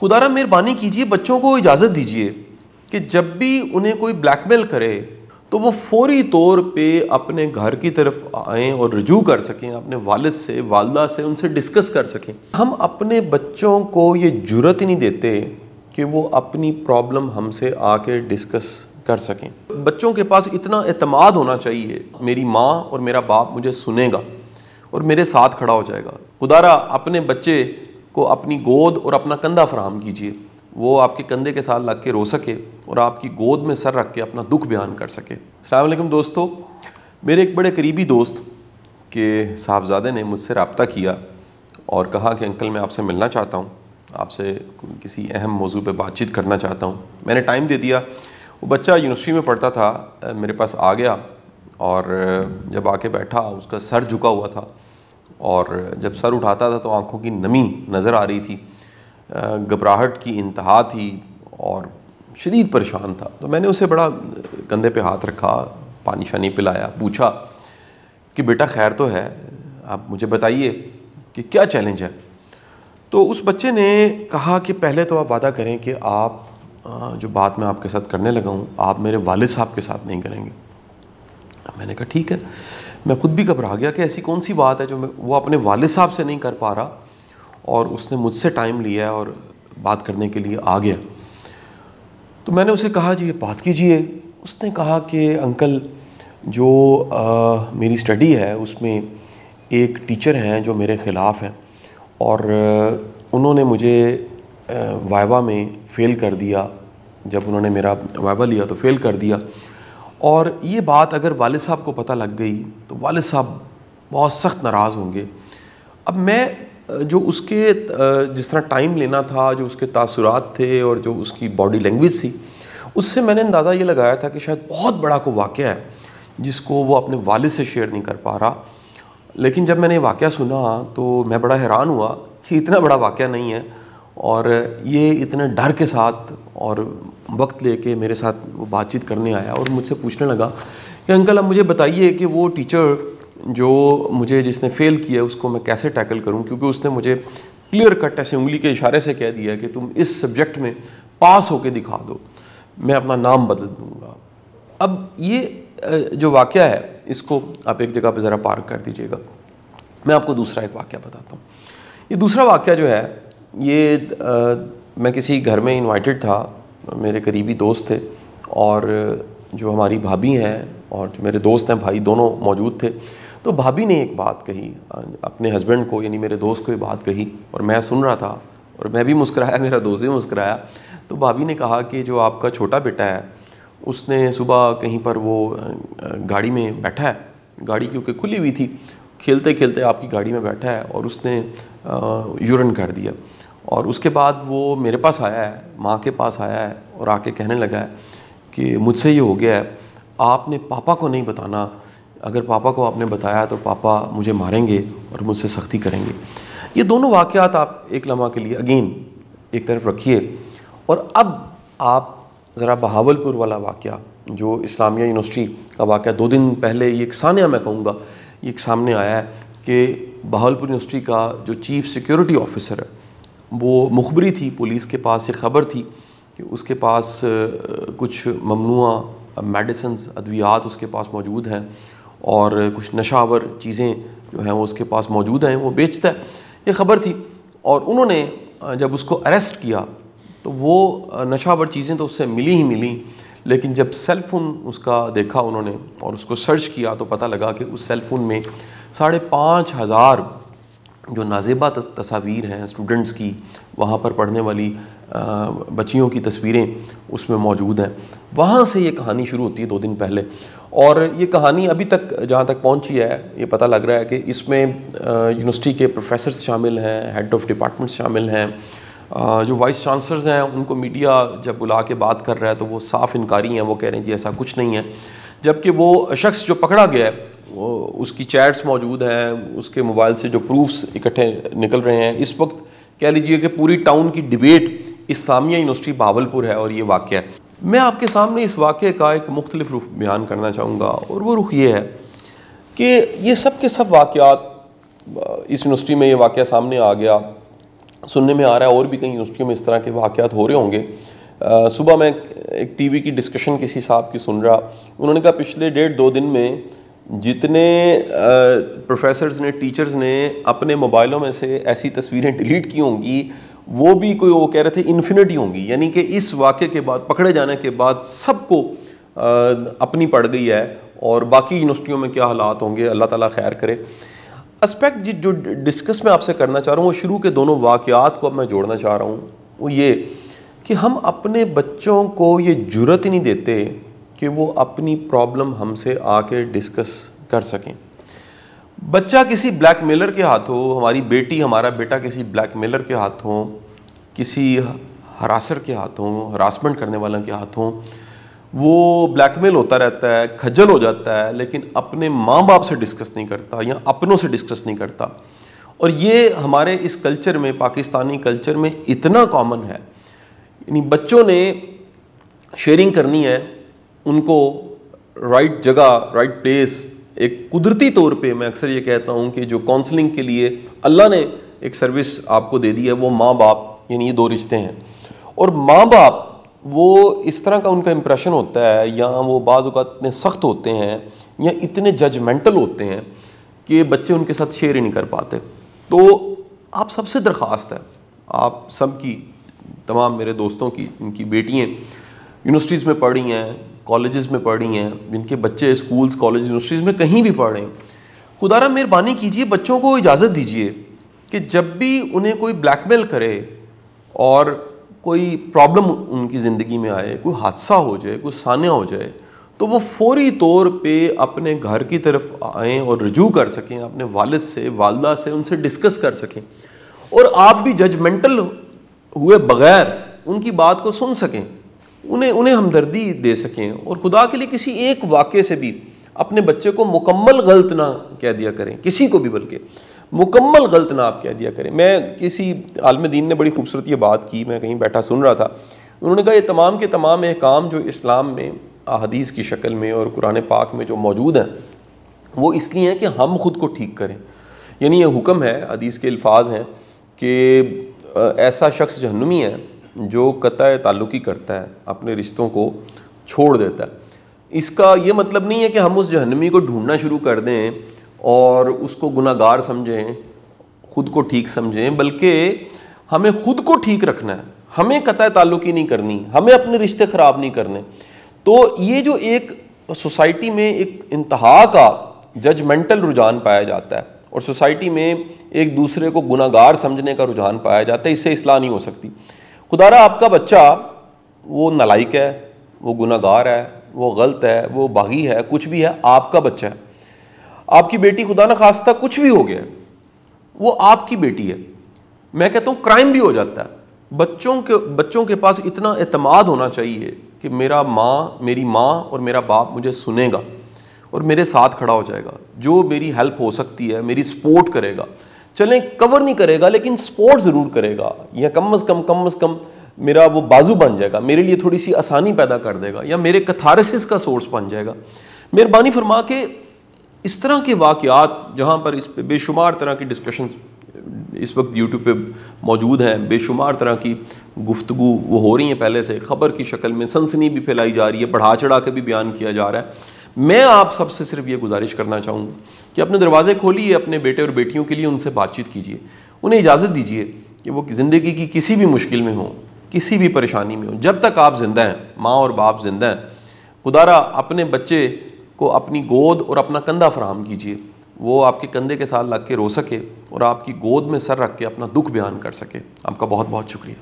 خدا را مہربانی کیجیے بچوں کو اجازت دیجیے کہ جب بھی انہیں کوئی بلیک میل کرے تو وہ فوری طور پہ اپنے گھر کی طرف آئیں اور رجوع کر سکیں، اپنے والد سے، والدہ سے، ان سے ڈسکس کر سکیں۔ ہم اپنے بچوں کو یہ جرات ہی نہیں دیتے کہ وہ اپنی پرابلم ہم سے آ کے ڈسکس کر سکیں۔ بچوں کے پاس اتنا اعتماد ہونا چاہیے، میری ماں اور میرا باپ مجھے سنے گا اور میرے ساتھ کھڑا ہو جائے گا۔ خدا را اپنے بچے کو اپنی گود اور اپنا کندھا فراہم کیجیے، وہ آپ کے کندھے کے ساتھ لگ کے رو سکے اور آپ کی گود میں سر رکھ کے اپنا دکھ بیان کر سکے۔ السلام علیکم دوستو، میرے ایک بڑے قریبی دوست کے صاحبزادے نے مجھ سے رابطہ کیا اور کہا کہ انکل میں آپ سے ملنا چاہتا ہوں، آپ سے کسی اہم موضوع پہ بات چیت کرنا چاہتا ہوں۔ میں نے ٹائم دے دیا۔ وہ بچہ یونیورسٹی میں پڑھتا تھا، میرے پاس آ گیا اور جب آ کے بیٹھا اس کا سر جھکا ہوا تھا اور جب سر اٹھاتا تھا تو آنکھوں کی نمی نظر آ رہی تھی، گھبراہٹ کی انتہا تھی اور شدید پریشان تھا۔ تو میں نے اسے بڑا کندھے پہ ہاتھ رکھا، پانی شانی پلایا، پوچھا کہ بیٹا خیر تو ہے، آپ مجھے بتائیے کہ کیا چیلنج ہے۔ تو اس بچے نے کہا کہ پہلے تو آپ وعدہ کریں کہ آپ جو بات میں آپ کے ساتھ کرنے لگا ہوں آپ میرے والد صاحب کے ساتھ نہیں کریں گے۔ میں نے کہا ٹھیک ہے۔ میں خود بھی گھبرا گیا کہ ایسی کون سی بات ہے جو وہ اپنے والد صاحب سے نہیں کر پا رہا، اور اس نے مجھ سے ٹائم لیا اور بات کرنے کے لیے آ گیا۔ تو میں نے اسے کہا جی یہ بات کیجئے۔ اس نے کہا کہ انکل جو میری اسٹڈی ہے اس میں ایک ٹیچر ہیں جو میرے خلاف ہیں اور انہوں نے مجھے وائوا میں فیل کر دیا، جب انہوں نے میرا وائوا لیا تو فیل کر دیا، اور یہ بات اگر والد صاحب کو پتہ لگ گئی تو والد صاحب بہت سخت ناراض ہوں گے۔ اب میں جو اس کے جس طرح ٹائم لینا تھا، جو اس کے تاثرات تھے اور جو اس کی باڈی لینگویج تھی، اس سے میں نے اندازہ یہ لگایا تھا کہ شاید بہت بڑا کوئی واقعہ ہے جس کو وہ اپنے والد سے شیئر نہیں کر پا رہا۔ لیکن جب میں نے واقعہ سنا تو میں بڑا حیران ہوا کہ اتنا بڑا واقعہ نہیں ہے، اور یہ اتنے ڈر کے ساتھ اور وقت لے کے میرے ساتھ وہ بات چیت کرنے آیا اور مجھ سے پوچھنے لگا کہ انکل اب مجھے بتائیے کہ وہ ٹیچر جو مجھے جس نے فیل کیا اس کو میں کیسے ٹیکل کروں، کیونکہ اس نے مجھے کلیئر کٹ ایسے انگلی کے اشارے سے کہہ دیا کہ تم اس سبجیکٹ میں پاس ہو کے دکھا دو، میں اپنا نام بدل دوں گا۔ اب یہ جو واقعہ ہے اس کو آپ ایک جگہ پہ ذرا پارک کر دیجیے گا، میں آپ کو دوسرا ایک واقعہ بتاتا ہوں۔ یہ دوسرا واقعہ جو ہے یہ میں کسی گھر میں انوائٹڈ تھا، میرے قریبی دوست تھے اور جو ہماری بھابھی ہیں اور جو میرے دوست ہیں بھائی دونوں موجود تھے۔ تو بھابھی نے ایک بات کہی اپنے ہسبینڈ کو، یعنی میرے دوست کو یہ بات کہی اور میں سن رہا تھا اور میں بھی مسکرایا، میرا دوست بھی مسکرایا۔ تو بھابھی نے کہا کہ جو آپ کا چھوٹا بیٹا ہے اس نے صبح کہیں پر وہ گاڑی میں بیٹھا ہے، گاڑی کیونکہ کھلی ہوئی تھی، کھیلتے کھیلتے آپ کی گاڑی میں بیٹھا ہے اور اس نے یورن کر دیا، اور اس کے بعد وہ میرے پاس آیا ہے، ماں کے پاس آیا ہے اور آ کے کہنے لگا ہے کہ مجھ سے یہ ہو گیا ہے، آپ نے پاپا کو نہیں بتانا، اگر پاپا کو آپ نے بتایا تو پاپا مجھے ماریں گے اور مجھ سے سختی کریں گے۔ یہ دونوں واقعات آپ ایک لمحہ کے لیے اگین ایک طرف رکھیے، اور اب آپ ذرا بہاولپور والا واقعہ جو اسلامیہ یونیورسٹی کا واقعہ 2 دن پہلے، یہ ایک ثانیہ میں کہوں گا، یہ ایک سامنے آیا ہے کہ بہاولپور یونیورسٹی کا جو چیف سیکیورٹی آفیسر ہے وہ مخبری تھی، پولیس کے پاس یہ خبر تھی کہ اس کے پاس کچھ ممنوعہ میڈیسنز، ادویات اس کے پاس موجود ہیں اور کچھ نشہ آور چیزیں جو ہیں وہ اس کے پاس موجود ہیں، وہ بیچتا ہے، یہ خبر تھی۔ اور انہوں نے جب اس کو اریسٹ کیا تو وہ نشہ آور چیزیں تو اس سے ملی ہی ملی، لیکن جب سیل فون اس کا دیکھا انہوں نے اور اس کو سرچ کیا تو پتہ لگا کہ اس سیل فون میں 5,500 جو نازیبہ تصاویر ہیں اسٹوڈنٹس کی، وہاں پر پڑھنے والی بچیوں کی تصویریں اس میں موجود ہیں۔ وہاں سے یہ کہانی شروع ہوتی ہے 2 دن پہلے، اور یہ کہانی ابھی تک جہاں تک پہنچی ہے یہ پتہ لگ رہا ہے کہ اس میں یونیورسٹی کے پروفیسرز شامل ہیں، ہیڈ آف ڈپارٹمنٹس شامل ہیں، جو وائس چانسلرز ہیں ان کو میڈیا جب بلا کے بات کر رہا ہے تو وہ صاف انکاری ہیں، وہ کہہ رہے ہیں جی ایسا کچھ نہیں ہے، جبکہ وہ شخص جو پکڑا گیا ہے وہ اس کی چیٹس موجود ہیں، اس کے موبائل سے جو پروفز اکٹھے نکل رہے ہیں۔ اس وقت کہہ لیجئے کہ پوری ٹاؤن کی ڈیبیٹ اسلامیہ یونیورسٹی بہاولپور ہے اور یہ واقعہ ہے۔ میں آپ کے سامنے اس واقعے کا ایک مختلف رخ بیان کرنا چاہوں گا، اور وہ رخ یہ ہے کہ یہ سب کے سب واقعات، اس یونیورسٹی میں یہ واقعہ سامنے آ گیا سننے میں آ رہا ہے اور بھی کئی یونیورسٹیوں میں اس طرح کے واقعات ہو رہے ہوں گے. صبح میں ایک ٹی وی کی ڈسکشن کسی صاحب کی سن رہا, انہوں نے کہا پچھلے 1.5-2 دن میں جتنے پروفیسرز نے, ٹیچرز نے اپنے موبائلوں میں سے ایسی تصویریں ڈیلیٹ کی ہوں گی, وہ بھی کوئی وہ کہہ رہے تھے انفینٹی ہوں گی. یعنی کہ اس واقعے کے بعد, پکڑے جانے کے بعد سب کو اپنی پڑ گئی ہے, اور باقی یونیورسٹیوں میں کیا حالات ہوں گے, اللہ تعالیٰ خیر کرے. اسپیکٹ جو ڈسکس میں آپ سے کرنا چاہ رہا ہوں, وہ شروع کے دونوں واقعات کو اب میں جوڑنا چاہ رہا ہوں. وہ یہ کہ ہم اپنے بچوں کو یہ جرأت ہی نہیں دیتے کہ وہ اپنی پرابلم ہم سے آ کے ڈسکس کر سکیں. بچہ کسی بلیک میلر کے ہاتھوں, ہماری بیٹی, ہمارا بیٹا کسی بلیک میلر کے ہاتھوں, کسی ہراسر کے ہاتھوں, ہراسمنٹ کرنے والوں کے ہاتھوں وہ بلیک میل ہوتا رہتا ہے, کھجل ہو جاتا ہے, لیکن اپنے ماں باپ سے ڈسکس نہیں کرتا یا اپنوں سے ڈسکس نہیں کرتا. اور یہ ہمارے اس کلچر میں, پاکستانی کلچر میں اتنا کامن ہے. یعنی بچوں نے شیئرنگ کرنی ہے, ان کو رائٹ جگہ, رائٹ پلیس, ایک قدرتی طور پہ میں اکثر یہ کہتا ہوں کہ جو کاؤنسلنگ کے لیے اللہ نے ایک سروس آپ کو دے دی ہے, وہ ماں باپ, یعنی یہ 2 رشتے ہیں. اور ماں باپ وہ اس طرح کا ان کا امپریشن ہوتا ہے, یا وہ بعض اوقات اتنے سخت ہوتے ہیں یا اتنے ججمنٹل ہوتے ہیں کہ بچے ان کے ساتھ شیئر ہی نہیں کر پاتے. تو آپ سب سے درخواست ہے, آپ سب کی, تمام میرے دوستوں کی, ان کی بیٹیاں یونیورسٹیز میں پڑھ رہی ہیں, کالجز میں پڑھ رہی ہیں, جن کے بچے اسکولز, کالج, یونیورسٹیز میں کہیں بھی پڑھ رہے ہیں, خدا را مہربانی کیجیے, بچوں کو اجازت دیجیے کہ جب بھی انہیں کوئی بلیک میل کرے اور کوئی پرابلم ان کی زندگی میں آئے, کوئی حادثہ ہو جائے, کوئی سانحہ ہو جائے, تو وہ فوری طور پہ اپنے گھر کی طرف آئیں اور رجوع کر سکیں, اپنے والد سے, والدہ سے, ان سے ڈسکس کر سکیں, اور آپ بھی ججمنٹل ہوئے بغیر ان کی بات کو سن سکیں, انہیں ہمدردی دے سکیں. اور خدا کے لیے کسی ایک واقعے سے بھی اپنے بچے کو مکمل غلط نہ کہہ دیا کریں, کسی کو بھی, بلکہ مکمل غلط نہ آپ کہہ دیا کریں. میں کسی عالم دین نے بڑی خوبصورت یہ بات کی, میں کہیں بیٹھا سن رہا تھا, انہوں نے کہا یہ تمام کے تمام احکام جو اسلام میں احادیث کی شکل میں اور قرآن پاک میں جو موجود ہیں, وہ اس لیے ہیں کہ ہم خود کو ٹھیک کریں. یعنی یہ حکم ہے, حدیث کے الفاظ ہیں کہ ایسا شخص جہنمی ہے جو قطع تعلقی کرتا ہے, اپنے رشتوں کو چھوڑ دیتا ہے. اس کا یہ مطلب نہیں ہے کہ ہم اس جہنمی کو ڈھونڈنا شروع کر دیں اور اس کو گناہ گار سمجھیں, خود کو ٹھیک سمجھیں, بلکہ ہمیں خود کو ٹھیک رکھنا ہے, ہمیں قطع تعلقی نہیں کرنی, ہمیں اپنے رشتے خراب نہیں کرنے. تو یہ جو ایک سوسائٹی میں ایک انتہا کا ججمنٹل رجحان پایا جاتا ہے, اور سوسائٹی میں ایک دوسرے کو گناہ گار سمجھنے کا رجحان پایا جاتا ہے, اس سے اصلاح نہیں ہو سکتی. خدا را آپ کا بچہ وہ نالائق ہے, وہ گناہ گار ہے, وہ غلط ہے, وہ باغی ہے, کچھ بھی ہے, آپ کا بچہ ہے. آپ کی بیٹی خدا نہ خواستہ کچھ بھی ہو گیا, وہ آپ کی بیٹی ہے. میں کہتا ہوں کرائم بھی ہو جاتا ہے. بچوں کے پاس اتنا اعتماد ہونا چاہیے کہ میری ماں اور میرا باپ مجھے سنے گا اور میرے ساتھ کھڑا ہو جائے گا, جو میری ہیلپ ہو سکتی ہے میری سپورٹ کرے گا. چلیں کور نہیں کرے گا لیکن سپورٹ ضرور کرے گا, یا کم از کم میرا وہ بازو بن جائے گا, میرے لیے تھوڑی سی آسانی پیدا کر دے گا, یا میرے کتھارسس کا سورس بن جائے گا. مہربانی فرما کے اس طرح کے واقعات جہاں پر اس پہ بے شمار طرح کی ڈسکشن اس وقت یوٹیوب پہ موجود ہیں, بے شمار طرح کی گفتگو وہ ہو رہی ہیں, پہلے سے خبر کی شکل میں سنسنی بھی پھیلائی جا رہی ہے, بڑھا چڑھا کے بھی بیان کیا جا رہا ہے. میں آپ سب سے صرف یہ گزارش کرنا چاہوں گا کہ اپنے دروازے کھولیے, اپنے بیٹے اور بیٹیوں کے لیے ان سے بات چیت کیجیے, انہیں اجازت دیجیے کہ وہ زندگی کی کسی بھی مشکل میں ہوں, کسی بھی پریشانی میں ہوں, جب تک آپ زندہ ہیں, ماں اور باپ زندہ ہیں, خدا را اپنے بچے کو اپنی گود اور اپنا کندھا فراہم کیجیے, وہ آپ کے کندھے کے ساتھ لگ کے رو سکے اور آپ کی گود میں سر رکھ کے اپنا دکھ بیان کر سکے. آپ کا بہت بہت شکریہ.